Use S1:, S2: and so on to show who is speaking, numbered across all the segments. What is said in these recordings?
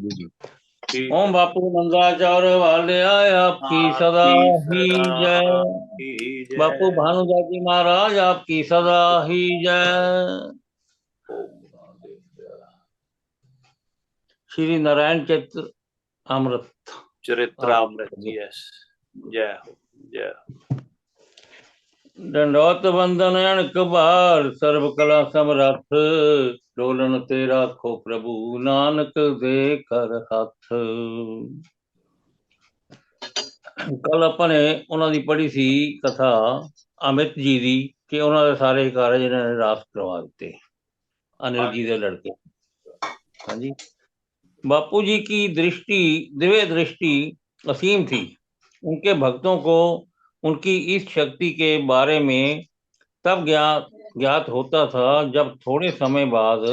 S1: ठीक है।
S2: ओम बापू मंगलाचार्य वाले आए आपकी सदा
S1: आपकी
S2: ही
S1: सदा
S2: जय।
S1: की
S2: बापू
S1: जय।
S2: भानुदास महाराज आपकी सदा ही जय।
S1: ओम महादेव।
S2: श्री नारायण चरित्र अमृत आप।
S1: चरित्रामृत। यस। जय हो। जय हो।
S2: दंडवत वंदन बार सर्व कला समरथ। डोलन ते राखो प्रभु नानक दे कर हथ। ਕੱਲ ਆਪਾਂ ਨੇ ਉਹਨਾਂ ਦੀ ਪੜ੍ਹੀ ਸੀ ਕਥਾ ਅਮਿਤ ਜੀ ਦੀ ਕਿ ਉਹਨਾਂ ਦੇ ਸਾਰੇ ਕਾਰਜ ਇਹਨਾਂ ਨੇ ਰਾਸ ਕਰਵਾ ਦਿੱਤੇ अनिल
S1: हाँ
S2: जी
S1: जी।
S2: के लड़के। हाँ जी। बापू जी की दृष्टि दिव्य दृष्टि असीम थी। उनके भक्तों को उनकी इस शक्ति के बारे में तब ज्ञात होता था जब थोड़े समय बाद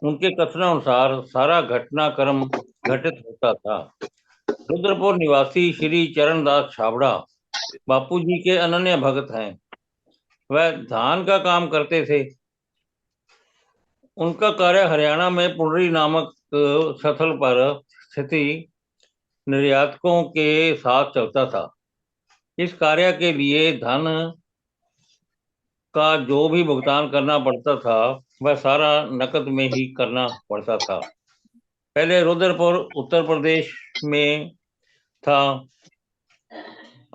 S2: उनके कथनानुसार सारा घटनाक्रम घटित होता था। रुद्रपुर निवासी श्री चरणदास छाबड़ा बापू जी के अनन्य भक्त हैं। वह धान का काम करते थे। उनका कार्य हरियाणा में पुंडरी नामक स्थल पर स्थिति निर्यातकों के साथ चलता था। इस कार्य के लिए धन का जो भी भुगतान करना पड़ता था वह सारा नकद में ही करना पड़ता था। पहले रुद्रपुर उत्तर प्रदेश में था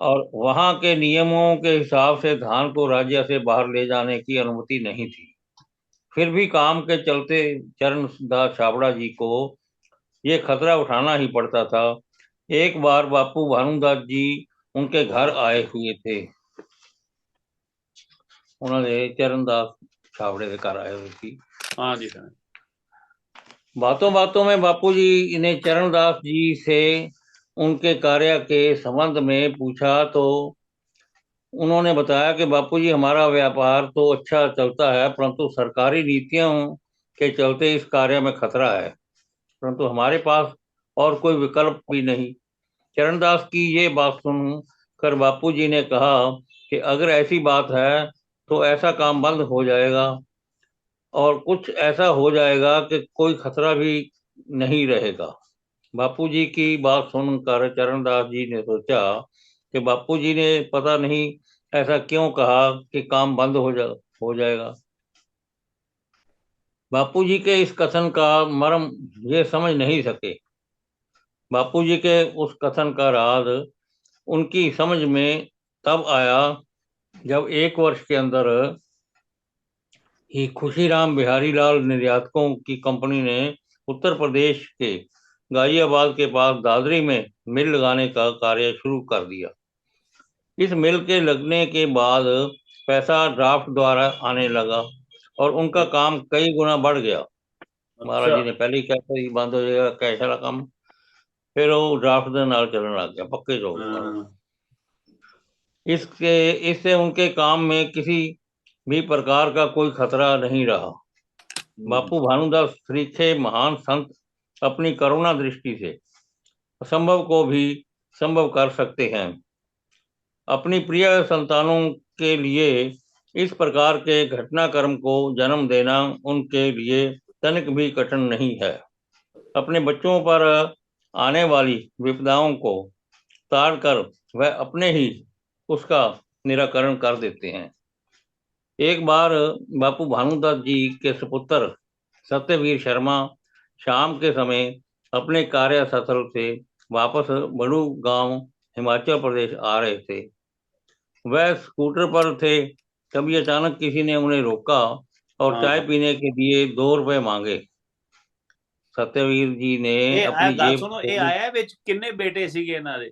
S2: और वहां के नियमों के हिसाब से धान को राज्य से बाहर ले जाने की अनुमति नहीं थी। फिर भी काम के चलते चरणदास छाबड़ा जी को ये खतरा उठाना ही पड़ता था। एक बार बापू भानुदास जी उनके घर आए हुए थे। उन्होंने चरणदास छाबड़े के घर आए हुए थी।
S1: हाँ जी। हाँ।
S2: बातों बातों में बापू जी ने चरणदास जी से उनके कार्य के संबंध में पूछा तो उन्होंने बताया कि बापू जी हमारा व्यापार तो अच्छा चलता है परंतु सरकारी नीतियों के चलते इस कार्य में खतरा है, परंतु हमारे पास और कोई विकल्प भी नहीं। चरणदास की ये बात सुनकर बापू जी ने कहा कि अगर ऐसी बात है तो ऐसा काम बंद हो जाएगा और कुछ ऐसा हो जाएगा कि कोई खतरा भी नहीं रहेगा। बापू जी की बात सुनकर चरणदास जी ने सोचा कि बापू जी ने पता नहीं ऐसा क्यों कहा कि काम बंद हो जाएगा। बापू जी के इस कथन का मर्म ये समझ नहीं सके। बापू जी के उस कथन का राज उनकी समझ में तब आया जब एक वर्ष के अंदर ही खुशीराम बिहारी लाल निर्यातकों की कंपनी ने उत्तर प्रदेश के गाजियाबाद के पास दादरी में मिल लगाने का कार्य शुरू कर दिया। इस मिल के लगने के बाद पैसा ड्राफ्ट द्वारा आने लगा और उनका काम कई गुना बढ़ गया। महाराज
S1: अच्छा।
S2: जी ने पहले ही कहते ही बंद हो जाएगा कैश वाला काम, फिर वो ड्राफ्ट के नाल चलने लग गया पक्के जो
S1: हाँ।
S2: इसके इससे उनके काम में किसी भी प्रकार का कोई खतरा नहीं रहा। बापू भानुदास श्रीखे महान संत अपनी करुणा दृष्टि से असंभव को भी संभव कर सकते हैं। अपनी प्रिय संतानों के लिए इस प्रकार के घटनाक्रम को जन्म देना उनके लिए तनिक भी कठिन नहीं है। अपने बच्चों पर आने वाली विपदाओं को ताड़ कर वह अपने ही उसका निराकरण कर देते हैं। एक बार बापू भानुदास जी के सुपुत्र सत्यवीर शर्मा शाम के समय अपने कार्य स्थल से वापस बड़ू गांव हिमाचल प्रदेश आ रहे थे। वह स्कूटर पर थे, तभी अचानक किसी ने उन्हें रोका और चाय
S1: हाँ।
S2: पीने के लिए 2 रुपए मांगे। सत्यवीर जी ने
S1: ਇਹ
S2: अपनी
S1: ਗੱਲ
S2: जेब
S1: ਸੁਣੋ, ਇਹ
S2: खोली।
S1: ਆਇਆ ਵਿੱਚ ਕਿੰਨੇ ਬੇਟੇ ਸੀਗੇ ਇਹਨਾਂ ਦੇ?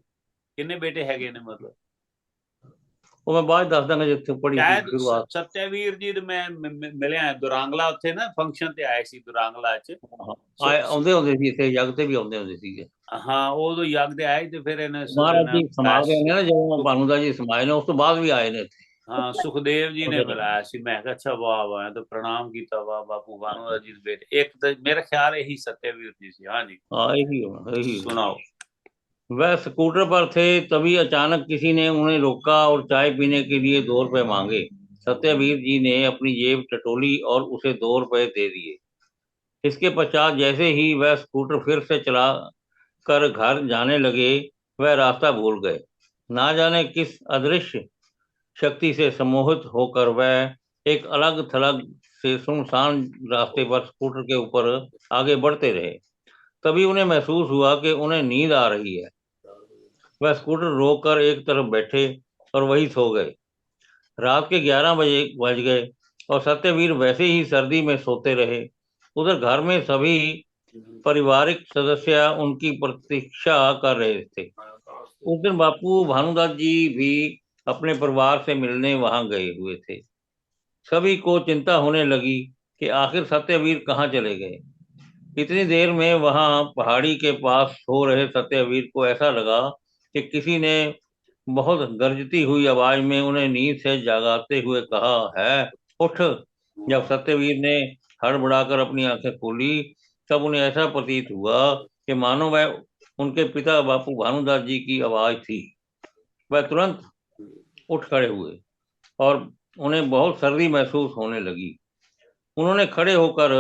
S1: ਕਿੰਨੇ ਬੇਟੇ ਹੈਗੇ ਨੇ ਮਤਲਬ?
S2: वो मैं बाद दस दूंगा जितने पढ़ी थी
S1: ਸ਼ਾਇਦ
S2: शुरुआत।
S1: ਸਤਿਆਵੀਰ ਜੀ ਦੇ ਮੈਂ ਮਿਲਿਆ ਦੁਰਾਂਗਲਾ ਉੱਥੇ ਨਾ ਫੰਕਸ਼ਨ ਤੇ ਆਏ ਸੀ ਦੁਰਾਂਗਲਾ ਚ।
S2: आए आਉਂਦੇ ਹੁੰਦੇ ਸੀ ਇੱਥੇ ਜਗ ਤੇ ਵੀ ਆਉਂਦੇ ਹੁੰਦੇ ਸੀਗੇ।
S1: ਹਾਂ ਉਦੋਂ ਯੱਗ ਤੇ ਆਏ ਤੇ ਫਿਰ ਇਹਨੇ
S2: महाराज जी
S1: ਮਿਲਾਇਆ
S2: समाज ने ना ਜਦੋਂ ਭਾਨੂਦਾਸ ਜੀ ਸਮਾਏ ਨੇ ਉਸ ਤੋਂ ਬਾਅਦ ਵੀ ਆਏ ਨੇ ਇੱਥੇ
S1: ਹਾਂ ਸੁਖਦੇਵ ਜੀ ਨੇ
S2: ਉਹਦੇ time।
S1: ਮਿਲਾਇਆ ਸੀ। ਮੈਂ ਕਿਹਾ ਅੱਛਾ ਵਾਹ ਵਾਹ ਤਾਂ ਪ੍ਰਣਾਮ ਕੀਤਾ ਵਾਹ ਬਾਪੂ ਭਾਨੂਦਾਸ ਜੀ ਦੇ ਬੇਟੇ ਇੱਕ ਤਾਂ ਮੇਰਾ ਖਿਆਲ ਇਹੀ ਸਤਿਆਵੀਰ ਜੀ ਸੀ। ਹਾਂਜੀ
S2: हाँ यही होगा यही होगा।
S1: ਸੁਣਾਓ।
S2: वह स्कूटर पर थे, तभी अचानक किसी ने उन्हें रोका और चाय पीने के लिए 2 रुपए मांगे। सत्यवीर जी ने अपनी जेब टटोली और उसे 2 रुपए दे दिए। इसके पश्चात जैसे ही वह स्कूटर फिर से चला कर घर जाने लगे, वह रास्ता भूल गए। ना जाने किस अदृश्य शक्ति से सम्मोहित होकर वह एक अलग थलग से सुनसान रास्ते पर स्कूटर के ऊपर आगे बढ़ते रहे। तभी उन्हें महसूस हुआ कि उन्हें नींद आ रही है। वह स्कूटर रोककर एक तरफ बैठे और वहीं सो गए। रात के 11 बजे बज गए और सत्यवीर वैसे ही सर्दी में सोते रहे। उधर घर में सभी पारिवारिक सदस्य उनकी प्रतीक्षा कर रहे थे। उस दिन बापू भानुदास जी भी अपने परिवार से मिलने वहां गए हुए थे। सभी को चिंता होने लगी कि आखिर सत्यवीर कहाँ चले गए। इतनी देर में वहां पहाड़ी के पास सो रहे सत्यवीर को ऐसा लगा कि किसी ने बहुत गरजती हुई आवाज में उन्हें नींद से जगाते हुए कहा है, उठ। जब सत्यवीर ने हड़बड़ाकर अपनी आंखें खोली, तब उन्हें ऐसा प्रतीत हुआ कि मानो वह उनके पिता बापू भानुदास जी की आवाज थी। वह तुरंत उठ खड़े हुए और उन्हें बहुत सर्दी महसूस होने लगी। उन्होंने खड़े होकर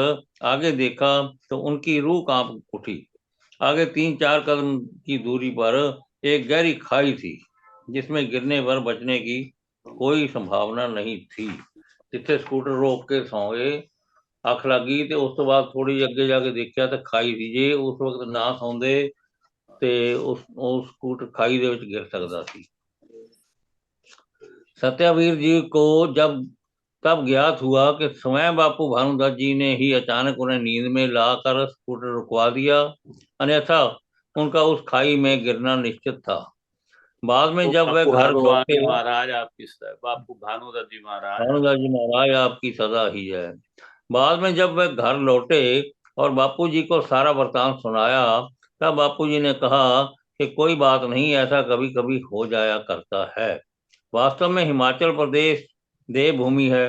S2: आगे देखा तो उनकी रूह कांप उठी। आगे 3-4 कदम की दूरी पर एक गहरी खाई थी, जिसमें गिरने पर बचने की कोई संभावना नहीं थी। जिथे स्कूटर रोक के सौ गए, ਅੱਖ ਲੱਗੀ ਤੇ ਉਸ ਤੋਂ ਬਾਅਦ ਥੋੜੀ ਅੱਗੇ ਜਾ ਕੇ ਦੇਖਿਆ ਤਾਂ ਖਾਈ ਸੀ। ਜੇ ਉਸ ਵਕਤ ਨਾ ਸੌਂਦੇ ਤੇ ਉਸ ਸਕੂटर खाई ਦੇ ਵਿੱਚ ਗਿਰ ਸਕਦਾ ਸੀ। सत्यावीर जी को जब तब ज्ञात हुआ कि स्वयं बापू भानुदास जी ने ही अचानक उन्हें नींद में लाकर स्कूटर रुकवा दिया, अन्यथा उनका उस खाई में गिरना निश्चित था। बाद में
S1: वो
S2: जब वह
S1: बापू
S2: घर लौटे,
S1: हरभवानी महाराज आपकी बापू भानुदास जी महाराज
S2: भानुदास जी महाराज आपकी सदा ही है। बाद में जब वह घर लौटे और बापू जी को सारा वृतांत सुनाया, तब बापू जी ने कहा कि कोई बात नहीं, ऐसा कभी कभी हो जाया करता है। वास्तव में हिमाचल प्रदेश देवभूमि है।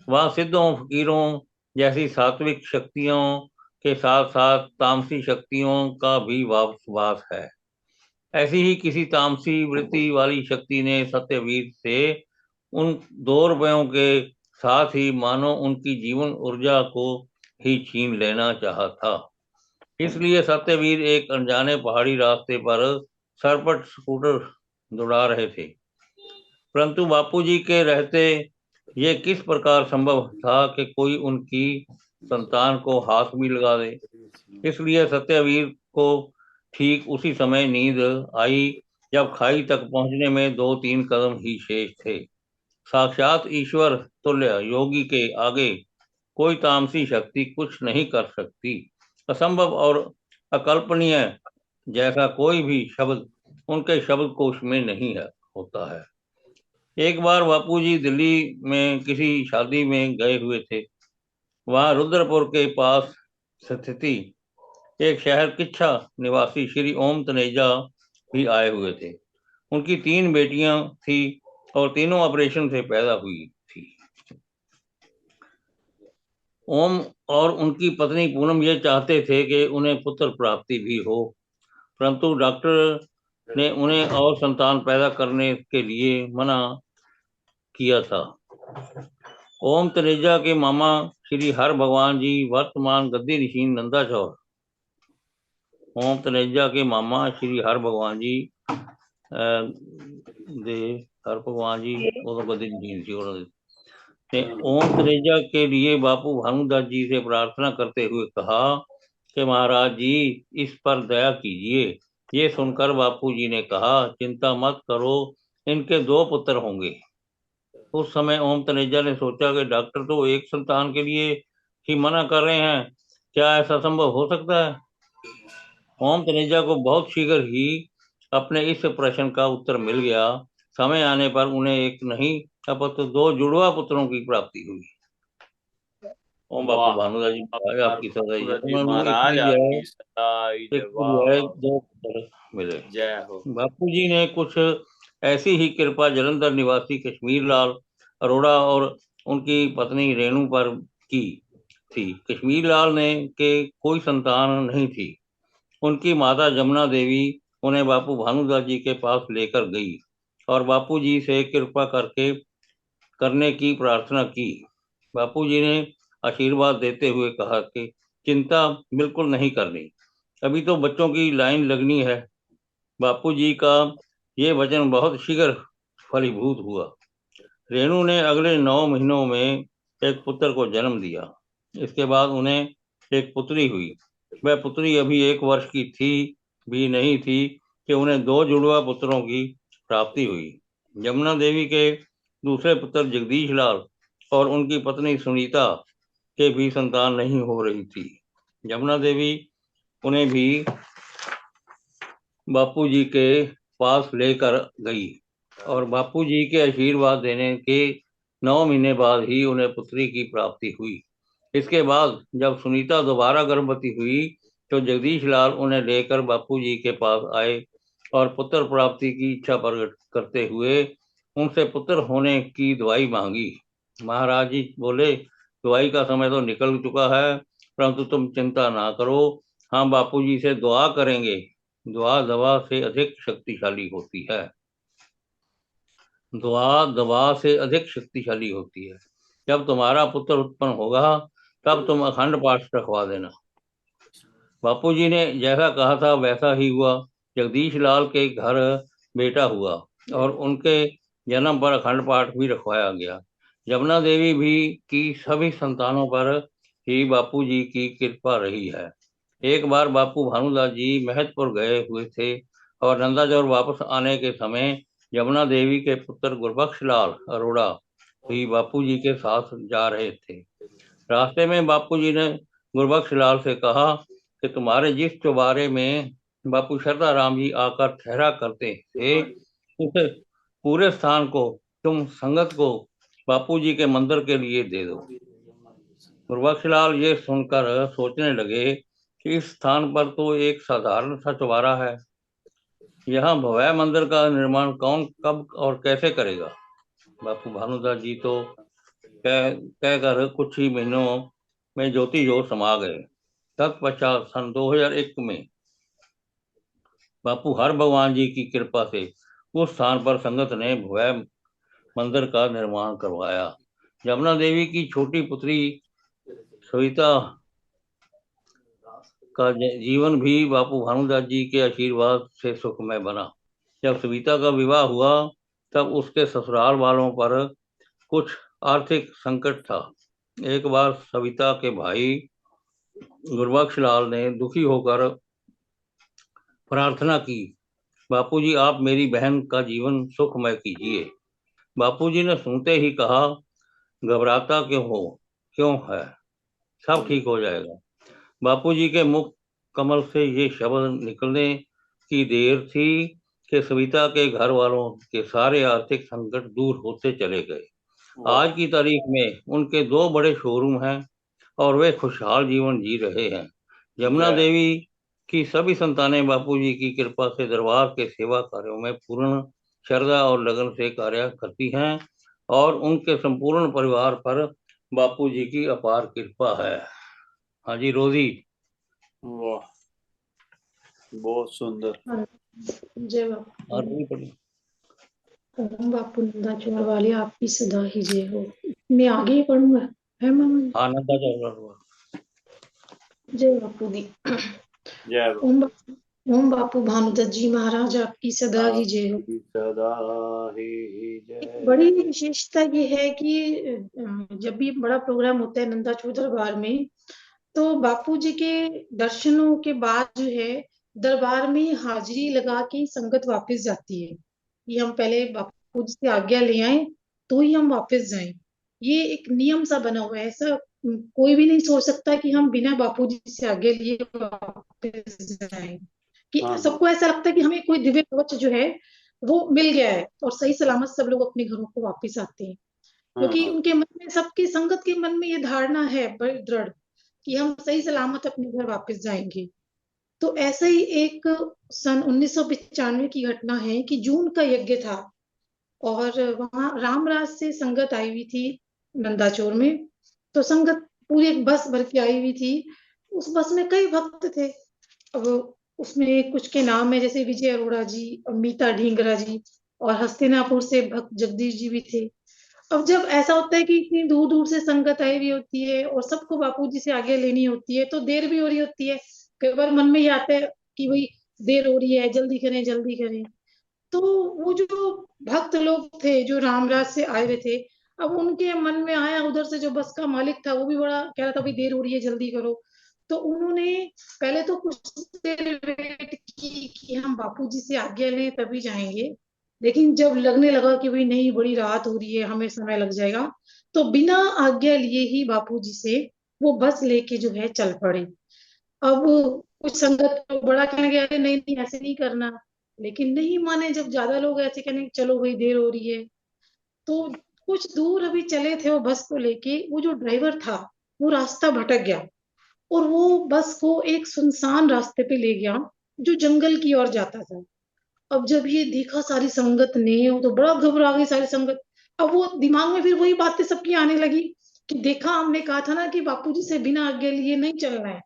S2: वहाँ सिद्धों फकीरों जैसी सात्विक शक्तियों के साथ साथ तामसी शक्तियों का भी वास है। ऐसी ही किसी तामसी वृत्ति वाली शक्ति ने सत्यवीर से उन 2 रुपयों के साथ ही मानो उनकी जीवन ऊर्जा को ही छीन लेना चाहा था। इसलिए सत्यवीर एक अनजाने पहाड़ी रास्ते पर सरपट स्कूटर दौड़ा रहे थे। परंतु बापूजी के रहते ये किस प्रकार संभव था कि कोई उनकी संतान को हाथ भी लगा दे। इसलिए सत्यवीर को ठीक उसी समय नींद आई जब खाई तक पहुंचने में 2-3 कदम ही शेष थे। साक्षात ईश्वर तुल्य योगी के आगे कोई तामसी शक्ति कुछ नहीं कर सकती। असंभव और अकल्पनीय जैसा कोई भी शब्द उनके शब्द कोश में नहीं है होता है। एक बार बापूजी दिल्ली में किसी शादी में गए हुए थे। वहां रुद्रपुर के पास स्थिति एक शहर किच्छा निवासी श्री ओम तनेजा भी आए हुए थे। उनकी 3 बेटियां थी और तीनों ऑपरेशन से पैदा हुई थी। ओम और उनकी पत्नी पूनम ये चाहते थे कि उन्हें पुत्र प्राप्ति भी हो, परंतु डॉक्टर ने उन्हें और संतान पैदा करने के लिए मना किया था। ओम तनेजा के मामा श्री हर भगवान जी वर्तमान गद्दी ऋषि नंदाचौर। ओम तनेजा के मामा श्री हर भगवान जी दे हर भगवान जी वो तो गद्दी ऋषि ने ओम तनेजा के लिए बापू भानुदास जी से प्रार्थना करते हुए कहा कि महाराज जी इस पर दया कीजिए। ये सुनकर बापू जी ने कहा, चिंता मत करो, इनके 2 पुत्र होंगे। उस समय ओम तनेजा ने सोचा कि डॉक्टर तो एक संतान के लिए ही मना कर रहे हैं, क्या ऐसा संभव हो सकता है। ओम तनेजा को बहुत शीघ्र ही अपने इस प्रश्न का उत्तर मिल गया। समय आने पर उन्हें एक नहीं अपितु 2 जुड़वा पुत्रों की प्राप्ति हुई। ओम बापू भानुदास जी महाराज आपकी सदा ही
S1: जी
S2: उन्होंने
S1: महाराज आपकी सदाई जय।
S2: एक
S1: वाह
S2: जो है
S1: वाह
S2: 2 पुत्र मिले।
S1: जय हो।
S2: बापू जी ने कुछ ऐसी ही कृपा जलंधर निवासी कश्मीर लाल अरोड़ा और उनकी पत्नी रेणु पर की थी। कश्मीर लाल ने के कोई संतान नहीं थी। उनकी माता जमुना देवी उन्हें बापू भानुदास जी के पास लेकर गई और बापू जी से कृपा करने की प्रार्थना की। बापू जी ने आशीर्वाद देते हुए कहा कि चिंता बिल्कुल नहीं करनी, अभी तो बच्चों की लाइन लगनी है। बापूजी का ये वचन बहुत शीघ्र फलीभूत हुआ। रेणु ने अगले 9 महीनों में एक पुत्र को जन्म दिया। इसके बाद उन्हें एक पुत्री हुई। वह पुत्री अभी 1 वर्ष की थी भी नहीं थी कि उन्हें 2 जुड़वा पुत्रों की प्राप्ति हुई। यमुना देवी के दूसरे पुत्र जगदीश लाल और उनकी पत्नी सुनीता के भी संतान नहीं हो रही थी। यमुना देवी उन्हें भी बापूजी के पास लेकर गई और बापूजी के आशीर्वाद देने के 9 महीने बाद ही उन्हें पुत्री की प्राप्ति हुई। इसके बाद जब सुनीता दोबारा गर्भवती हुई तो जगदीश लाल उन्हें लेकर बापूजी के पास आए और पुत्र प्राप्ति की इच्छा प्रकट करते हुए उनसे पुत्र होने की दुआई मांगी। महाराज जी बोले, दुआई का समय तो निकल चुका है, परंतु तुम चिंता ना करो, हम बापूजी से दुआ करेंगे। दुआ दवा से अधिक शक्तिशाली होती है। दुआ दवा से अधिक शक्तिशाली होती है। जब तुम्हारा पुत्र उत्पन्न होगा तब तुम अखंड पाठ रखवा देना। बापूजी ने जैसा कहा था वैसा ही हुआ। जगदीश लाल के घर बेटा हुआ और उनके जन्म पर अखंड पाठ भी रखवाया गया। यमुना देवी भी की सभी संतानों पर ही बापूजी की कृपा रही है। एक बार बापू भानुदास जी महतपुर गए हुए थे और नंदाचौर वापस आने के समय यमुना देवी के पुत्र गुरबख्श लाल अरोड़ा भी बापूजी के साथ जा रहे थे। रास्ते में बापूजी ने गुरबख्श लाल से कहा कि तुम्हारे जिस चौबारे में बापू शरदा राम जी आकर ठहरा करते थे, उस पूरे स्थान को तुम संगत को बापूजी के मंदिर के लिए दे दो। गुरबख्श लाल ये सुनकर सोचने लगे कि इस स्थान पर तो एक साधारण सा चौबारा है, यहाँ भव्य मंदिर का निर्माण कौन कब और कैसे करेगा। बापू भानुदास जी तो कहकर कुछ ही महीनों में ज्योति जोत समा गए। तत्पश्चात सन 2001 में बापू हर भगवान जी की कृपा से उस स्थान पर संगत ने भव्य मंदिर का निर्माण करवाया। यमुना देवी की छोटी पुत्री सविता का जीवन भी बापू भानुदास जी के आशीर्वाद से सुखमय बना। जब सविता का विवाह हुआ तब उसके ससुराल वालों पर कुछ आर्थिक संकट था। एक बार सविता के भाई गुरबख्श लाल ने दुखी होकर प्रार्थना की, बापूजी आप मेरी बहन का जीवन सुखमय कीजिए। बापूजी ने सुनते ही कहा, घबराता क्यों है, सब ठीक हो जाएगा। बापूजी के मुख कमल से ये शब्द निकलने की देर थी कि सविता के घर वालों के सारे आर्थिक संकट दूर होते चले गए। आज की तारीख में उनके 2 बड़े शोरूम हैं और वे खुशहाल जीवन जी रहे हैं। यमुना देवी की सभी संतानें बापूजी की कृपा से दरबार के सेवा कार्यों में पूर्ण श्रद्धा और लगन से कार्य करती हैं और उनके संपूर्ण परिवार पर बापूजी की अपार कृपा है। हाँ जी रोजी।
S1: वाह, बहुत सुंदर।
S3: जय बापू।
S2: आरती पढ़ी।
S3: ओम बापू नंदाचौर वाले आपकी सदा ही जय हो। मैं आगे ही पढ़ूंगा है मामा जी?
S2: हाँ नंदाचौर।
S3: जय बापू दी।
S1: जय
S3: ओम बापू भानुदत्त जी महाराज आपकी सदा ही जय हो।
S1: सदा ही जय।
S3: बड़ी विशेषता ये है कि जब भी बड़ा प्रोग्राम होता है नंदाचौर दरबार में तो बापू जी के दर्शनों के बाद जो है दरबार में हाजिरी लगा के संगत वापस जाती है कि हम पहले बापू जी से आज्ञा ले आए तो ही हम वापस जाएं। ये एक नियम सा बना हुआ है। ऐसा कोई भी नहीं सोच सकता कि हम बिना बापू जी से आज्ञा लिए वापस जाएं। कि सबको ऐसा लगता है कि हमें कोई दिव्य कवच जो है वो मिल गया है और सही सलामत सब लोग अपने घरों को वापस आते हैं, क्योंकि उनके मन में, सबकी संगत के मन में ये धारणा है बड़ी दृढ़ कि हम सही सलामत अपने घर वापस जाएंगे। तो ऐसा ही एक सन 1995 की घटना है कि जून का यज्ञ था और वहां रामराज से संगत आई हुई थी नंदाचौर में। तो संगत पूरी एक बस भर के आई हुई थी। उस बस में कई भक्त थे। अब उसमें कुछ के नाम है जैसे विजय अरोड़ा जी, अमिता ढींगरा जी और हस्तिनापुर से भक्त जगदीश जी भी थे। अब जब ऐसा होता है कि इतनी दूर दूर से संगत आई हुई होती है और सबको बापूजी से आगे लेनी होती है, तो देर भी हो रही होती है। कई बार मन में ही आता है कि भाई देर हो रही है, जल्दी करें जल्दी करें। तो वो जो भक्त लोग थे जो रामराज से आए हुए थे, अब उनके मन में आया, उधर से जो बस का मालिक था वो भी बड़ा कह रहा था भाई देर हो रही है जल्दी करो। तो उन्होंने पहले तो कुछ देर वेट की कि हम बापूजी से आज्ञा लें तभी जाएंगे, लेकिन जब लगने लगा कि भाई नहीं बड़ी रात हो रही है, हमें समय लग जाएगा, तो बिना आज्ञा लिए ही बापूजी से वो बस लेके जो है चल पड़े। अब कुछ संगत तो बड़ा कहने गया अरे नहीं नहीं ऐसे नहीं करना, लेकिन नहीं माने। जब ज्यादा लोग ऐसे कहने चलो भाई देर हो रही है, तो कुछ दूर अभी चले थे वो बस को लेके, वो जो ड्राइवर था वो रास्ता भटक गया और वो बस को एक सुनसान रास्ते पे ले गया जो जंगल की ओर जाता था। अब जब ये देखा सारी संगत ने, वो तो बड़ा घबरा गई सारी संगत। अब वो दिमाग में फिर वही बातें सबकी आने लगी कि देखा हमने कहा था ना कि बापूजी से बिना आज्ञा लिए नहीं चलना है।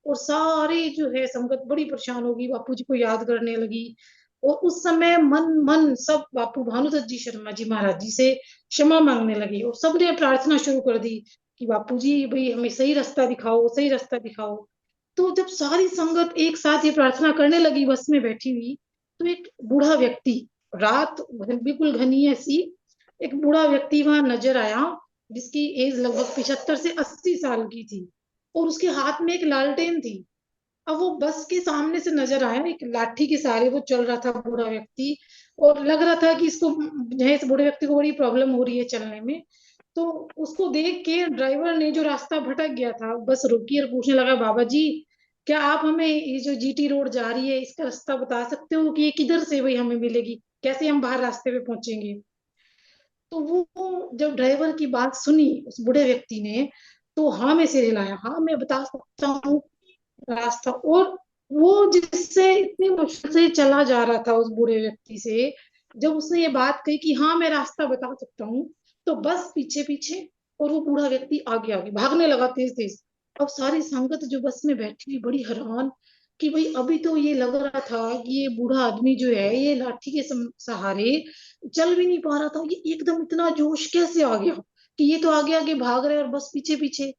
S3: और सारी जो है संगत बड़ी परेशान होगी, बापूजी को याद करने लगी। और उस समय मन मन सब बापू भानुदत्त जी शर्मा जी महाराज जी से क्षमा मांगने लगी और सबने प्रार्थना शुरू कर दी कि बापूजी भाई हमें सही रास्ता दिखाओ, सही रास्ता दिखाओ। तो जब सारी संगत एक साथ ये प्रार्थना करने लगी बस में बैठी हुई, तो एक बूढ़ा व्यक्ति, रात बिल्कुल घनी है सी, एक बूढ़ा व्यक्ति वहां नजर आया जिसकी एज लगभग 75 से 80 साल की थी और उसके हाथ में एक लालटेन थी। अब वो बस के सामने से नजर आया, एक लाठी के सहारे वो चल रहा था बूढ़ा व्यक्ति, और लग रहा था कि इसको जो है इस बूढ़े व्यक्ति को बड़ी प्रॉब्लम हो रही है चलने में। तो उसको देख के ड्राइवर ने जो रास्ता भटक गया था बस रुकी और पूछने लगा बाबा जी क्या आप हमें ये जो जीटी रोड जा रही है इसका रास्ता बता सकते हो कि ये किधर से भाई हमें मिलेगी, कैसे हम बाहर रास्ते पे पहुंचेंगे। तो वो जब ड्राइवर की बात सुनी उस बूढ़े व्यक्ति ने, तो हाँ में सिर हिलाया, हाँ मैं बता सकता हूँ रास्ता। और वो जिससे इतनी मुश्किल से चला जा रहा था उस बूढ़े व्यक्ति से, जब उसने ये बात कही कि हाँ मैं रास्ता बता सकता हूँ, तो बस पीछे पीछे और वो बूढ़ा व्यक्ति आगे आगे भागने लगा तेज तेज। अब सारी संगत जो बस में बैठी हुई बड़ी हैरान कि भाई अभी तो ये लग रहा था कि ये बूढ़ा आदमी जो है ये लाठी के सहारे चल भी नहीं पा रहा था, ये एकदम इतना जोश कैसे आ गया कि ये तो आगे आगे भाग रहे और बस पीछे पीछे।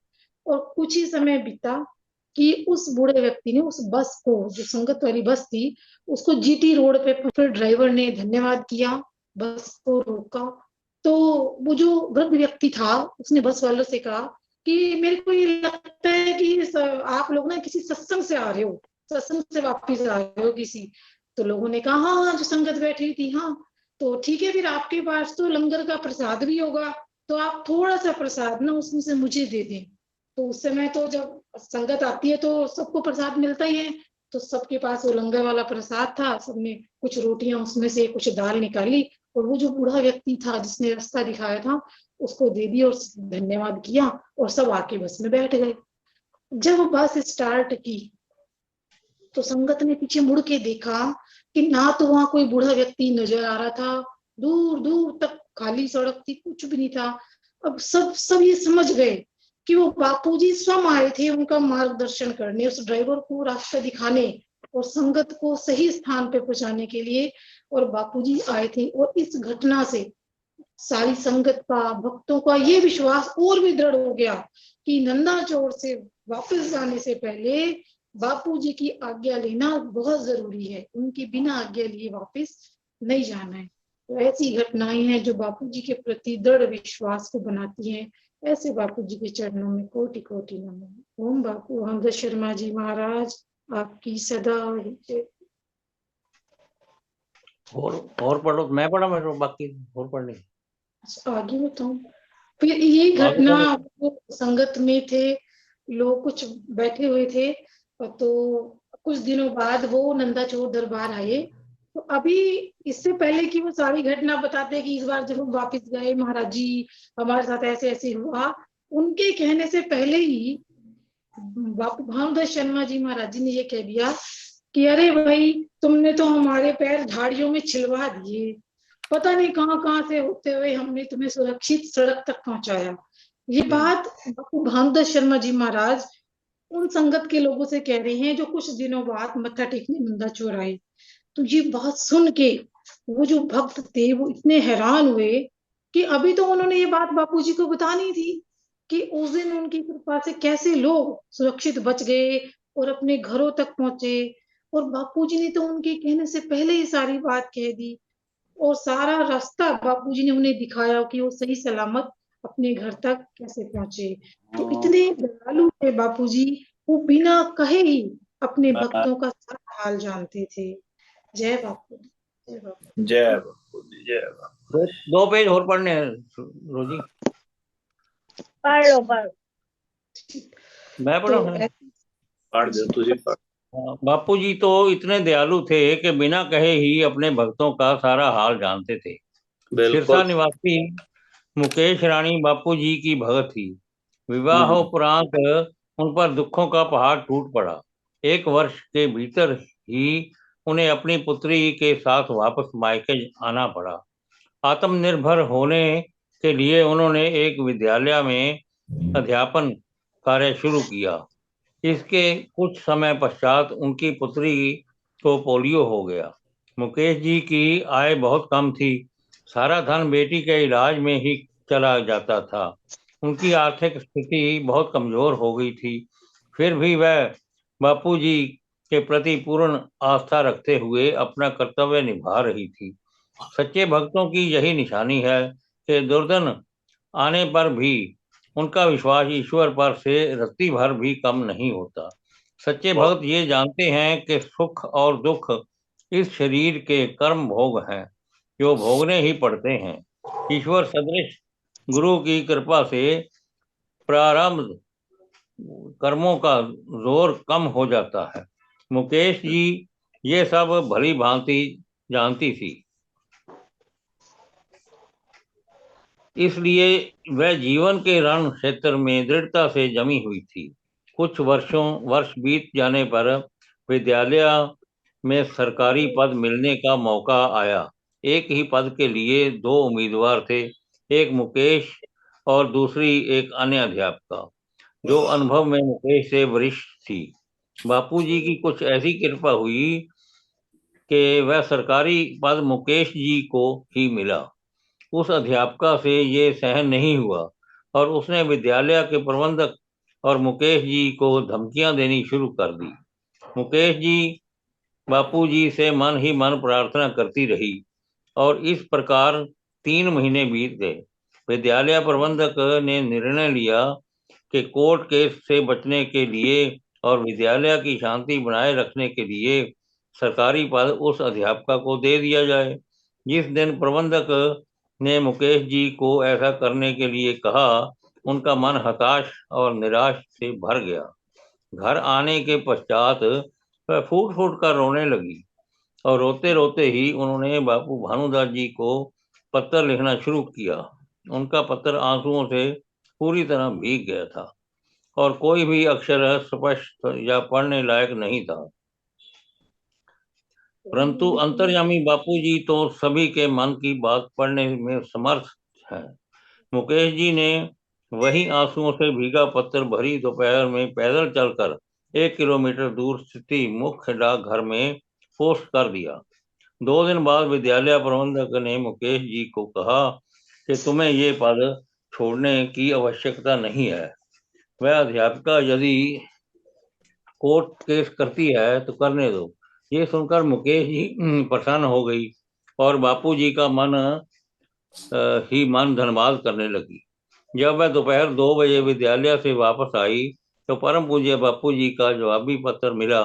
S3: और कुछ ही समय बीता कि उस बूढ़े व्यक्ति ने उस बस को, जो संगत वाली बस थी, उसको जीटी रोड पे, फिर ड्राइवर ने धन्यवाद किया, बस को रोका। तो वो जो वृद्ध व्यक्ति था उसने बस वालों से कहा कि मेरे को ये लगता है कि आप लोग ना किसी सत्संग से आ रहे हो, सत्संग से वापिस आ रहे हो किसी। तो लोगों ने कहा हाँ हाँ, जो संगत बैठी हुई थी हाँ। तो ठीक है, फिर आपके पास तो लंगर का प्रसाद भी होगा, तो आप थोड़ा सा प्रसाद ना उसमें से मुझे दे दें। तो उस समय तो जब संगत आती है तो सबको प्रसाद मिलता ही है, तो सबके पास वो लंगर वाला प्रसाद था, सबने कुछ रोटियां उसमें से कुछ दाल निकाली और वो जो बूढ़ा व्यक्ति था जिसने रास्ता दिखाया था उसको दे दी और धन्यवाद किया और सब आके बस में बैठ गए। जब बस स्टार्ट की तो संगत ने पीछे मुड़ के देखा कि ना तो वहां कोई बूढ़ा व्यक्ति नजर आ रहा था, दूर दूर तक खाली सड़क थी, कुछ भी नहीं था। अब सब ये समझ गए कि वो बापूजी स्वयं आए थे उनका मार्गदर्शन करने, उस ड्राइवर को रास्ता दिखाने और संगत को सही स्थान पे पहुंचाने के लिए, और बापूजी आए थे। और इस घटना से सारी संगत का, भक्तों का ये विश्वास और भी दृढ़ हो गया कि नंदाचौर से वापस जाने से पहले बापूजी की आज्ञा लेना बहुत जरूरी है, उनके बिना आज्ञा लिए वापस नहीं जाना है। तो ऐसी घटनाएं हैं जो बापूजी के प्रति दृढ़ विश्वास को बनाती हैं। ऐसे बापूजी के चरणों में कोटि कोटि नमन। ओम बापू भानुदत्त शर्मा जी महाराज आपकी सदा जय।
S2: और पढ़ो, मैं पढ़ा, मैं बाकी और पढ़ नहीं।
S3: आगे बताऊं। फिर ये घटना, वो संगत में थे लोग, कुछ बैठे हुए थे, तो कुछ दिनों बाद वो नंदाचौर दरबार आए। तो अभी इससे पहले कि वो सारी घटना बताते कि इस बार जब हम वापस गए महाराज जी हमारे साथ ऐसे ऐसे हुआ, उनके कहने से पहले ही बापू भानुदत्त शर्मा जी महाराज जी ने ये कह दिया कि अरे भाई तुमने तो हमारे पैर झाड़ियों में छिलवा दिए, पता नहीं कहाँ कहाँ से होते हुए हमने तुम्हें सुरक्षित सड़क तक पहुंचाया। ये बात बापू भानुदत्त शर्मा जी महाराज उन संगत के लोगों से कह रहे हैं जो कुछ दिनों बाद मत्था टेकने नंदाचौर आए। तो ये बात सुन के वो जो भक्त थे वो इतने हैरान हुए कि अभी तो उन्होंने ये बात बापूजी को बतानी थी कि उस दिन उनकी कृपा से कैसे लोग सुरक्षित बच गए और अपने घरों तक पहुंचे। और बापूजी ने तो उनके कहने से पहले ही सारी बात कह दी और सारा रास्ता बापूजी ने उन्हें दिखाया कि वो सही सलामत अपने घर तक कैसे पहुंचे। तो इतने दयालु थे बापूजी, वो बिना कहे ही अपने भक्तों का सारा हाल जानते थे। जय बापू, जय बापू।
S1: जय बापू जी, जय बापू।
S2: दो पेज और पढ़ने हैं रोजी।
S4: पढ़ लो पढ़ लो।
S2: मैं पढ़ा
S3: तो
S2: हूँ।
S1: पढ़ दो तुझे पढ़।
S2: बापू जी तो इतने दयालु थे कि बिना कहे ही अपने भक्तों का सारा हाल जानते थे। सिरसा
S1: बिल्कुल।
S2: निवासी मुकेश रानी बापू जी की भगत थी। विवाह उपरांत उन पर दुखों का पहाड़ टूट पड़ा। एक वर्ष के भीतर ही उन्हें अपनी पुत्री के साथ वापस मायके आना पड़ा। आत्मनिर्भर होने के लिए उन्होंने एक विद्यालय में अध्यापन कार्य शुरू किया। इसके कुछ समय पश्चात उनकी पुत्री को पोलियो हो गया। मुकेश जी की आय बहुत कम थी। सारा धन बेटी के इलाज में ही चला जाता था। उनकी आर्थिक स्थिति बहुत कमजोर हो गई थी। फिर भी वह बापूजी के प्रति पूर्ण आस्था रखते हुए अपना कर्तव्य निभा रही थी। सच्चे भक्तों की यही निशानी है कि दुर्दिन आने पर भी उनका विश्वास ईश्वर पर से रत्ती भर भी कम नहीं होता। सच्चे भक्त ये जानते हैं कि सुख और दुख इस शरीर के कर्म भोग हैं, जो भोगने ही पड़ते हैं। ईश्वर सदृश गुरु की कृपा से प्रारब्ध कर्मों का जोर कम हो जाता है। मुकेश जी ये सब भली भांति जानती थी, इसलिए वह जीवन के रण क्षेत्र में दृढ़ता से जमी हुई थी। कुछ वर्ष बीत जाने पर विद्यालय में सरकारी पद मिलने का मौका आया। एक ही पद के लिए दो उम्मीदवार थे, एक मुकेश और दूसरी एक अन्य अध्यापिका, जो अनुभव में मुकेश से वरिष्ठ थी। बापूजी की कुछ ऐसी कृपा हुई कि वह सरकारी पद मुकेश जी को ही मिला। उस अध्यापिका से ये सहन नहीं हुआ और उसने विद्यालय के प्रबंधक और मुकेश जी को धमकियां देनी शुरू कर दी। मुकेश जी बापूजी से मन ही मन प्रार्थना करती रही और इस प्रकार 3 महीने बीत गए। विद्यालय प्रबंधक ने निर्णय लिया कि कोर्ट केस से बचने के लिए और विद्यालय की शांति बनाए रखने के लिए सरकारी पद उस अध्यापिका को दे दिया जाए। जिस दिन प्रबंधक ने मुकेश जी को ऐसा करने के लिए कहा, उनका मन हताश और निराश से भर गया। घर आने के पश्चात वह फूट फूट कर रोने लगी और रोते रोते ही उन्होंने बापू भानुदास जी को पत्र लिखना शुरू किया। उनका पत्र आंसुओं से पूरी तरह भीग गया था और कोई भी अक्षर स्पष्ट या पढ़ने लायक नहीं था। परंतु अंतर्यामी बापूजी तो सभी के मन की बात पढ़ने में समर्थ है। मुकेश जी ने वही आंसुओं से भीगा पत्र भरी दोपहर में पैदल चलकर 1 किलोमीटर दूर स्थित मुख्य डाकघर में पोस्ट कर दिया। 2 दिन बाद विद्यालय प्रबंधक ने मुकेश जी को कहा कि तुम्हें ये पद छोड़ने की आवश्यकता नहीं है। वह अध्यापिका यदि कोर्ट केस करती है तो करने दो। ये सुनकर मुकेश जी प्रसन्न हो गई और बापूजी का मन ही मन धन्यवाद करने लगी। जब वह दोपहर 2 बजे विद्यालय से वापस आई तो परम पूज्य बापू जी का जवाबी पत्र मिला।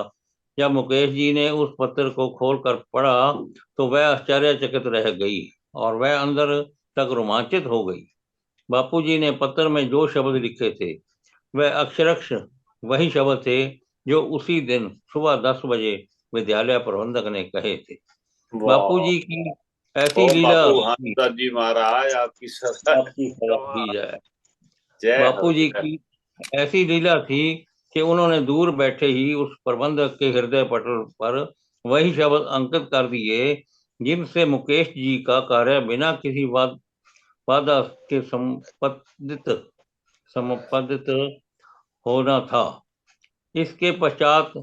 S2: जब मुकेश जी ने उस पत्र को खोलकर पढ़ा तो वह आश्चर्यचकित रह गई और वह अंदर तक रोमांचित हो गई। बापू जी ने पत्र में जो शब्द लिखे थे वह अक्षरक्ष वही शब्द थे जो उसी दिन सुबह 10 बजे विद्यालय प्रबंधक ने कहे थे। बापू जी की ऐसी लीला
S1: बापू भानुदास जी महाराज आपकी सदा
S2: आपकी सलाह दी जाए।
S1: जय
S2: बापू
S1: हो।
S2: जी की ऐसी लीला थी कि उन्होंने दूर बैठे ही उस प्रबंधक के हृदय पटल पर वही शब्द अंकित कर दिए जिनसे मुकेश जी का कार्य बिना किसी बाधा के संपादित होना था। इसके पश्चात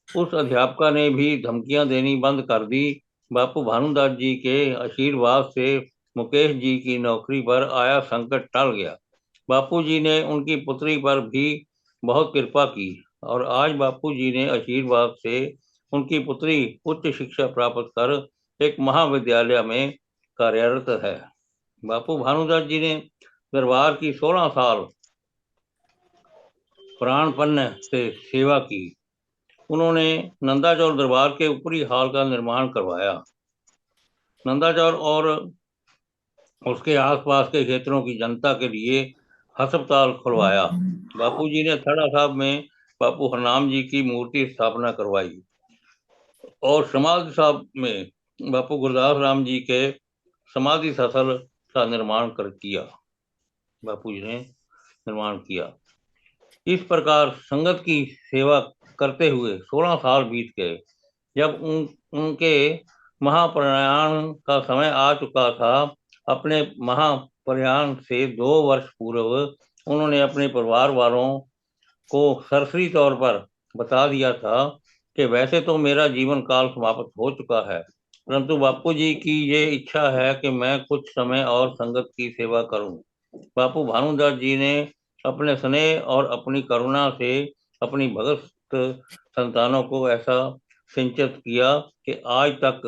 S2: उस अध्यापिका ने भी धमकियां देनी बंद कर दी। बापू भानुदास जी के आशीर्वाद से मुकेश जी की नौकरी पर आया संकट टल गया। बापू जी ने उनकी पुत्री पर भी बहुत कृपा की और आज बापू जी ने आशीर्वाद से उनकी पुत्री उच्च शिक्षा प्राप्त कर एक महाविद्यालय में कार्यरत है। बापू भानुदास जी ने दरबार की 16 साल प्राणपन्न से सेवा की। उन्होंने नंदाचौर दरबार के ऊपरी हॉल का निर्माण करवाया। नंदाचौर और उसके आसपास के क्षेत्रों की जनता के लिए अस्पताल खुलवाया। बापू जी ने थड़ा साहब में बापू हरनाम जी की मूर्ति स्थापना करवाई और समाधि साहब में बापू गुरदास राम जी के समाधि स्थल का निर्माण कर किया। बापू जी ने निर्माण किया। इस प्रकार संगत की सेवा करते हुए 16 साल बीत गए। जब उनके महाप्रयाण का समय आ चुका था, अपने महाप्रयाण से 2 वर्ष पूर्व उन्होंने अपने परिवार वालों को सरसरी तौर पर बता दिया था कि वैसे तो मेरा जीवन काल समाप्त हो चुका है, परंतु बापू जी की ये इच्छा है कि मैं कुछ समय और संगत की सेवा करूं। बापू भानुदास जी ने अपने स्नेह और अपनी करुणा से अपनी भगत संतानों को ऐसा सिंचित किया कि आज तक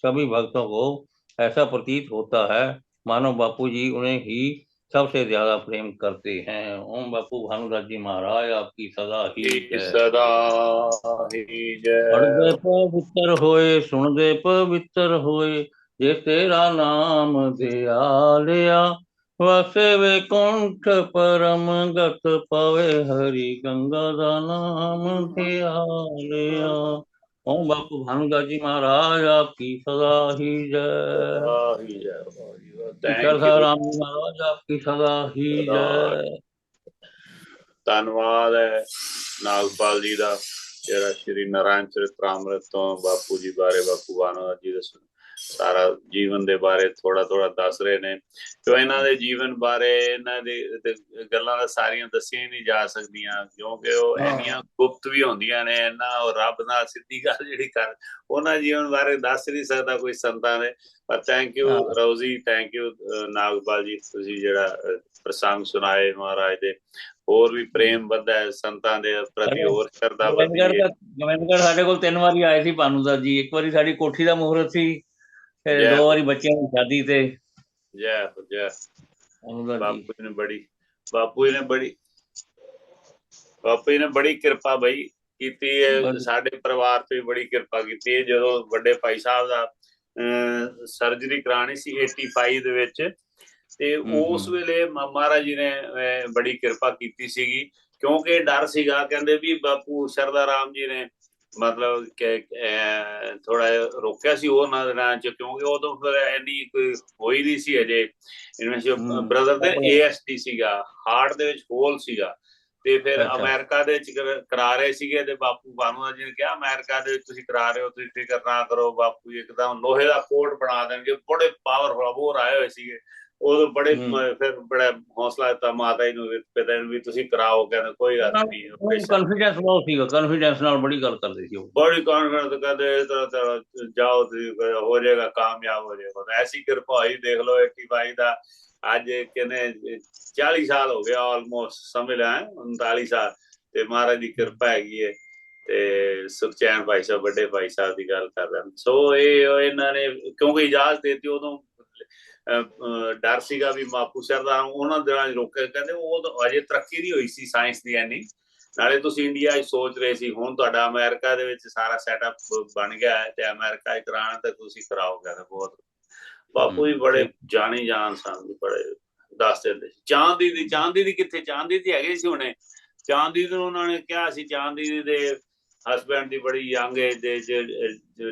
S2: सभी भक्तों को ऐसा प्रतीत होता है मानो बापू जी उन्हें ही सबसे ज्यादा प्रेम करते हैं। ओम बापू भानुदास जी महाराज आपकी सदा ही जय।
S1: सदा ही
S2: पढ़दे
S1: जय।
S2: पवित्र होए, सुनदे पवित्र होए, जे तेरा नाम दयालया, वसे वैकुंठ परम गत पावे, हरि गंगा दा नाम दयालया। ओम बापू भानुदास जी महाराज आपकी सदा ही जय।
S1: थैंक
S2: चरखा
S1: यू।
S2: राम जी महाराज आपकी सदा ही जय।
S1: ਧੰਨਵਾਦ ਹੈ ਨਾਗਪਾਲ ਜੀ ਦਾ, ਜਿਹੜਾ ਸ਼੍ਰੀ ਨਾਰਾਇਣ ਚਰਿਤ੍ਰਾਮ੍ਰਿਤ ਤੋਂ ਬਾਪੂ ਜੀ ਬਾਰੇ, ਬਾਪੂ ਭਾਨੂਦਾਸ ਜੀ ਦੇ ਸਾਰਾ ਜੀਵਨ ਦੇ ਬਾਰੇ ਥੋੜਾ ਥੋੜਾ ਦੱਸ ਰਹੇ ਨੇ। ਜੋ ਇਹਨਾਂ ਦੇ ਜੀਵਨ ਬਾਰੇ ਇਹਨਾਂ ਦੇ ਗੱਲਾਂ ਤਾਂ ਸਾਰੀਆਂ ਦੱਸੀਆਂ ਹੀ ਨਹੀਂ ਜਾ ਸਕਦੀਆਂ, ਕਿਉਂਕਿ ਉਹ ਇੰਨੀਆਂ ਗੁਪਤ ਵੀ ਹੁੰਦੀਆਂ ਨੇ। ਇਹਨਾਂ ਉਹ ਰੱਬ ਨਾਲ ਸਿੱਧੀ ਗੱਲ ਜਿਹੜੀ ਕਰ, ਉਹਨਾਂ ਜੀਵਨ ਬਾਰੇ ਦੱਸ ਨਹੀਂ ਸਕਦਾ ਕੋਈ ਸੰਤਾਂ ਦੇ। ਪਰ ਥੈਂਕ ਯੂ ਰੋਜ਼ੀ, ਥੈਂਕ ਯੂ ਨਾਗਪਾਲ ਜੀ, ਤੁਸੀਂ ਜਿਹੜਾ ਪ੍ਰਸੰਗ ਸੁਣਾਏ ਮਹਾਰਾਜ ਦੇ। ਹੋਰ ਵੀ ਪ੍ਰੇਮ ਵੱਧਦਾ ਹੈ ਸੰਤਾਂ ਦੇ ਪ੍ਰਤੀ, ਹੋਰ ਸ਼ਰਧਾ ਵੱਧਦੀ ਹੈ।
S2: ਗੋਬਿੰਦਗੜ੍ਹ ਸਾਡੇ ਕੋਲ 3 ਵਾਰੀ ਆਏ ਸੀ ਭਾਨੂਦਾਸ ਜੀ। ਇੱਕ ਵਾਰੀ ਸਾਡੀ ਕੋਠੀ ਦਾ ਮਹੂਰਤ ਸੀ, ਫਿਰ 2 ਵਾਰੀ ਬੱਚਿਆਂ ਦੀ ਸ਼ਾਦੀ ਤੇ।
S1: ਜੈ ਜੈ ਬਾਪੂ ਜੀ ਨੇ ਬੜੀ ਕਿਰਪਾ ਬਈ ਕੀਤੀ ਹੈ, ਸਾਡੇ ਪਰਿਵਾਰ ਤੇ ਬੜੀ ਕਿਰਪਾ ਕੀਤੀ ਹੈ। ਜਦੋਂ ਵੱਡੇ ਭਾਈ ਸਾਹਿਬ ਦਾ ਸਰਜਰੀ ਕਰਾਣੀ ਸੀ 85 ਦੇ ਵਿੱਚ, ਤੇ ਉਸ ਵੇਲੇ ਮਹਾਰਾਜ ਜੀ ਨੇ ਬੜੀ ਕਿਰਪਾ ਕੀਤੀ ਸੀਗੀ, ਕਿਉਂਕਿ ਡਰ ਸੀਗਾ। ਕਹਿੰਦੇ ਵੀ ਬਾਪੂ ਸ਼ਰਧਾ ਰਾਮ ਜੀ ਨੇ ਮਤਲਬ ਥੋੜਾ ਰੋਕਿਆ ਸੀ ਉਹਨਾਂ ਦਿਨਾਂ ਚ, ਕਿਉਂਕਿ ਉਦੋਂ ਫਿਰ ਇੰਨੀ ਕੋਈ ਹੋਈ ਨਹੀਂ ਸੀ ਅਜੇ। ਬ੍ਰਦਰ ਦੇ ASD ਸੀਗਾ, ਹਾਰਟ ਦੇ ਵਿੱਚ ਹੋਲ ਸੀਗਾ, ਤੇ ਫਿਰ ਅਮਰੀਕਾ ਦੇ ਵਿੱਚ ਕਰਾ ਰਹੇ ਸੀਗੇ। ਤੇ ਬਾਪੂ ਭਾਨੂਦਾਸ ਜੀ ਨੇ ਕਿਹਾ ਅਮਰੀਕਾ ਦੇ ਵਿੱਚ ਤੁਸੀਂ ਕਰਾ ਰਹੇ ਹੋ, ਤੁਸੀਂ ਫਿਕਰ ਨਾ ਕਰੋ, ਬਾਪੂ ਇੱਕਦਮ ਲੋਹੇ ਦਾ ਕੋਟ ਬਣਾ ਦੇਣਗੇ। ਬੜੇ ਪਾਵਰਫੁਲ ਹੋਰ ਆਏ ਹੋਏ ਸੀਗੇ ਉਦੋਂ, ਬੜੇ ਫਿਰ ਬੜਾ ਹੌਸਲਾ ਦਿੱਤਾ ਮਾਤਾ ਜੀ ਨੂੰ, ਪਿਤਾ ਨੂੰ ਵੀ ਤੁਸੀਂ ਕਰਾਓ। ਕਹਿੰਦੇ ਕੋਈ ਗੱਲ ਨਹੀਂ,
S2: ਕੌਨਫੀਡੈਂਸ ਬਹੁਤ ਸੀਗਾ, ਕੌਨਫੀਡੈਂਸ ਨਾਲ ਬੜੀ ਗੱਲ ਕਰਦੇ ਸੀ,
S1: ਬੜੀ ਕੌਨਫੀਡੈਂਸ। ਕਹਿੰਦੇ ਜਾਓ ਤੁਸੀਂ, ਹੋ ਜਾਏਗਾ, ਕਾਮਯਾਬ ਹੋ ਜਾਏਗਾ। ਐਸੀ ਕਿਰਪਾ ਹੋਈ। ਦੇਖ ਲਓ 85 ਦਾ ਅੱਜ ਕਹਿੰਦੇ 40 ਸਾਲ ਹੋ ਗਿਆ ਆਲਮੋਸਟ, ਸਮਝ ਲੈ 39 ਸਾਲ, ਤੇ ਮਹਾਰਾਜ ਦੀ ਕਿਰਪਾ ਹੈਗੀ ਹੈ। ਤੇ ਸੁਖਚੈਨ ਭਾਈ ਸਾਹਿਬ, ਵੱਡੇ ਭਾਈ ਸਾਹਿਬ ਦੀ ਗੱਲ ਕਰ ਰਹੇ। ਸੋ ਇਹਨਾਂ ਨੇ ਕਿਉਂਕਿ ਇਜਾਜ਼ਤ ਦਿੱਤੀ, ਉਦੋਂ ਡਰ ਸੀਗਾ ਵੀ ਬਾਪੂ ਸ਼ਰਧਾ ਉਹਨਾਂ ਦਿਨਾਂ ਚ ਰੋਕੇ। ਕਹਿੰਦੇ ਉਹ ਅਜੇ ਤਰੱਕੀ ਨਹੀਂ ਹੋਈ ਸੀ ਸਾਇੰਸ ਦੀ ਇੰਨੀ, ਨਾਲੇ ਤੁਸੀਂ ਇੰਡੀਆ ਚ ਸੋਚ ਰਹੇ ਸੀ। ਹੁਣ ਤੁਹਾਡਾ ਅਮਰੀਕਾ ਦੇ ਵਿੱਚ ਸਾਰਾ ਸੈਟਅਪ ਬਣ ਗਿਆ ਹੈ, ਤੇ ਅਮਰੀਕਾ ਚ ਕਰਾਉਣਾ ਤੇ ਤੁਸੀਂ ਕਰਾਓਗੇ। ਬਹੁਤ ਬਾਪੂ ਜੀ ਬੜੇ ਜਾਣੀ ਜਾਣ ਸਨ, ਬੜੇ ਦੱਸ ਦਿੰਦੇ ਸੀ। ਚਾਂਦੀ ਦੀ ਕਿੱਥੇ, ਚਾਂਦੀ ਦੀ ਹੈਗੇ ਸੀ ਹੁਣੇ। ਚਾਂਦੀ ਨੂੰ ਉਹਨਾਂ ਨੇ ਕਿਹਾ ਸੀ, ਚਾਂਦੀ ਦੇ ਹਸਬੈਂਡ ਦੀ ਬੜੀ ਯੰਗ ਏਜ ਦੇ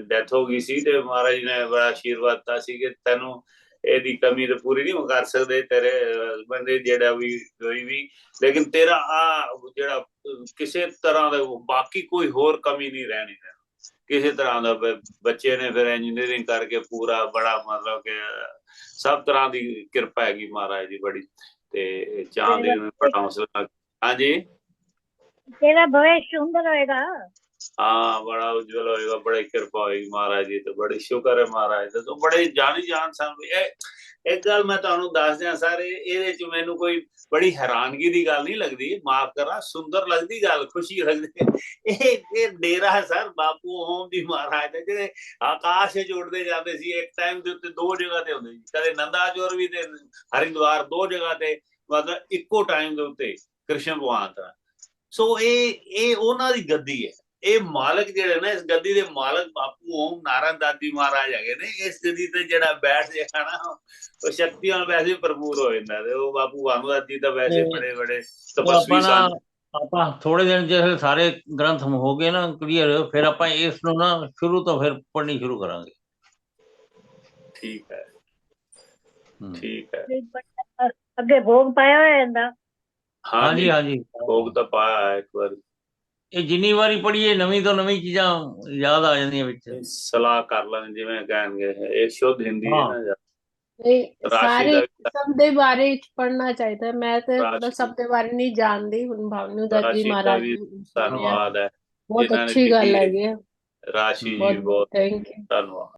S1: ਡੈਥ ਹੋ ਗਈ ਸੀ, ਤੇ ਮਹਾਰਾਜ ਜੀ ਨੇ ਬੜਾ ਆਸ਼ੀਰਵਾਦ ਦਿੱਤਾ ਸੀ ਕਿ ਤੈਨੂੰ ਇਹਦੀ ਕਮੀ ਤਾਂ ਪੂਰੀ ਨਹੀਂ ਕਰ ਸਕਦੇ ਤੇਰੇ ਹਸਬੈਂਡ ਦੇ, ਜਿਹੜਾ ਵੀ ਕੋਈ ਵੀ, ਲੇਕਿਨ ਤੇਰਾ ਆ ਜਿਹੜਾ ਕਿਸੇ ਤਰ੍ਹਾਂ ਦਾ ਬਾਕੀ ਕੋਈ ਹੋਰ ਕਮੀ ਨਹੀਂ ਰਹਿਣੀ ਕਿਸੇ ਤਰ੍ਹਾਂ ਦਾ। ਬੱਚੇ ਨੇ ਫਿਰ ਇੰਜੀਨੀਅਰਿੰਗ ਕਰਕੇ ਪੂਰਾ ਬੜਾ ਮਤਲਬ ਕਿ ਸਭ ਤਰ੍ਹਾਂ ਦੀ ਕਿਰਪਾ ਹੈਗੀ ਮਹਾਰਾਜ ਦੀ ਬੜੀ। ਤੇ ਚਾਂਦੀ ਨੂੰ ਬੜਾ ਹੌਸਲਾ। ਹਾਂਜੀ,
S4: ਤੇਰਾ ਭਵਿੱਖ ਸੁੰਦਰ ਹੋਏਗਾ।
S1: हाँ बड़ा उज्जवल होएगा, बड़ी कृपा होएगी महाराज जी ਤੇ ਬੜੀ ਸ਼ੁਕਰ ਹੈ ਮਹਾਰਾਜ ਦਾ। ਤੋਂ ਬੜੇ ਜਾਣੀ ਜਾਣ ਸਨ। ਇਹ ਇੱਕ ਗੱਲ ਮੈਂ ਤੁਹਾਨੂੰ ਦੱਸ ਦਿਆਂ ਸਰ, ਇਹਦੇ ਚ ਮੈਨੂੰ ਕੋਈ ਬੜੀ ਹੈਰਾਨਗੀ ਦੀ ਗੱਲ ਨਹੀਂ ਲੱਗਦੀ, ਮਾਫ ਕਰਨਾ, ਸੁੰਦਰ ਲੱਗਦੀ ਗੱਲ, ਖੁਸ਼ੀ ਲੱਗਦੀ। ਇਹ ਡੇਰਾ ਹੈ ਸਰ ਬਾਪੂ ਓਮ ਦੀ ਮਹਾਰਾਜ ਦੇ, ਜਿਹੜੇ ਆਕਾਸ਼ ਵਿੱਚ ਉੱਡਦੇ ਜਾਂਦੇ ਸੀ। ਇੱਕ ਟਾਈਮ ਦੇ ਉੱਤੇ ਦੋ ਜਗ੍ਹਾ ਤੇ ਹੁੰਦੇ ਸੀ, ਕਦੇ ਨੰਦਾਚੌਰ ਵੀ ਤੇ ਹਰਿਦੁਆਰ, ਦੋ ਜਗ੍ਹਾ ਤੇ ਮਤਲਬ ਇੱਕੋ ਟਾਈਮ ਦੇ ਉੱਤੇ ਕ੍ਰਿਸ਼ਨ ਭਗਵਾਨ ਦਾ। ਸੋ ਇਹ ਉਹਨਾਂ ਦੀ ਗੱਦੀ ਹੈ। ਇਹ ਮਾਲਕ ਜਿਹੜੇ ਨੇ ਇਸ ਗੱਦੀ ਦੇ ਮਾਲਕ ਬਾਪੂ ਓਮ ਨਾਰਾਇਣ ਦਾਦੀ ਮਹਾਰਾਜ ਹੈਗੇ ਨੇ। ਇਸ ਗੱਦੀ ਤੇ ਜਿਹੜਾ ਬੈਠ ਜਾਏਗਾ ਨਾ, ਉਹ ਸ਼ਕਤੀਆਂ ਵੈਸੇ ਹੀ ਭਰਪੂਰ ਹੋ ਜਾਂਦਾ। ਤੇ ਉਹ ਬਾਪੂ ਭਾਨੂ ਦਾਦੀ ਤਾਂ ਵੈਸੇ ਬੜੇ ਬੜੇ ਤਪਸਵੀ ਸਨ।
S2: ਆਪਾਂ ਥੋੜੇ ਦਿਨ ਜੇ ਸਾਰੇ ਗ੍ਰੰਥ ਹੋ ਗਏ ਨਾ ਕਲੀਅਰ, ਫਿਰ ਆਪਾਂ ਇਸ ਨੂੰ ਨਾ ਸ਼ੁਰੂ ਤੋਂ ਫਿਰ ਪੜ੍ਹਨੀ ਸ਼ੁਰੂ ਕਰਾਂਗੇ।
S1: ਠੀਕ ਹੈ, ਠੀਕ ਹੈ।
S4: ਅੱਗੇ ਭੋਗ ਪਾਇਆ ਹੋਇਆ ਇਹਦਾ?
S2: ਹਾਂਜੀ ਹਾਂਜੀ,
S1: ਭੋਗ ਤਾਂ ਪਾਇਆ ਇੱਕ ਵਾਰੀ।
S2: ਇਹ ਜਿੰਨੀ ਵਾਰੀ ਪੜ੍ਹੀਏ ਨਵੀਂ ਤੋਂ ਨਵੀਂ ਚੀਜ਼ਾਂ ਯਾਦ ਆ ਜਾਂਦੀਆਂ ਵਿੱਚ।
S1: ਸਲਾਹ ਕਰ ਲੈਣ ਜਿਵੇਂ ਕਹਿਣਗੇ। ਇਹ ਸ਼ੁੱਧ ਹਿੰਦੀ ਹੈ ਨਾ।
S5: ਸਾਰੇ
S1: ਰਾਸ਼ੀ
S5: ਸਭ ਦੇ ਬਾਰੇ ਵਿੱਚ ਪੜ੍ਹਨਾ ਚਾਹੀਦਾ। ਮੈਂ ਤੇ
S1: ਰਾਸ਼ੀ
S5: ਸਭ ਦੇ ਬਾਰੇ ਨਹੀਂ ਜਾਣਦੀ। ਹੁਣ ਭਾਨੂ ਦਾਦੀ
S1: ਰਾਸ਼ੀ ਦਾ
S5: ਮਹਾਰਾਜ
S1: ਵੀ
S5: ਨੂੰ ਸੁਣਿਆ,
S1: ਧੰਨਵਾਦ ਹੈ,
S5: ਬਹੁਤ
S1: ਜਿਨ੍ਹਾਂ ਨੇ
S5: ਅੱਛੀ ਗੱਲ
S1: ਲਿਖੀ ਹੈ।
S5: ਹੈਗੀ ਹੈ।
S1: ਰਾਸ਼ੀ ਜੀ
S5: ਬਹੁਤ
S1: ਬਹੁਤ
S5: ਥੈਂਕ ਯੂ।
S1: ਧੰਨਵਾਦ।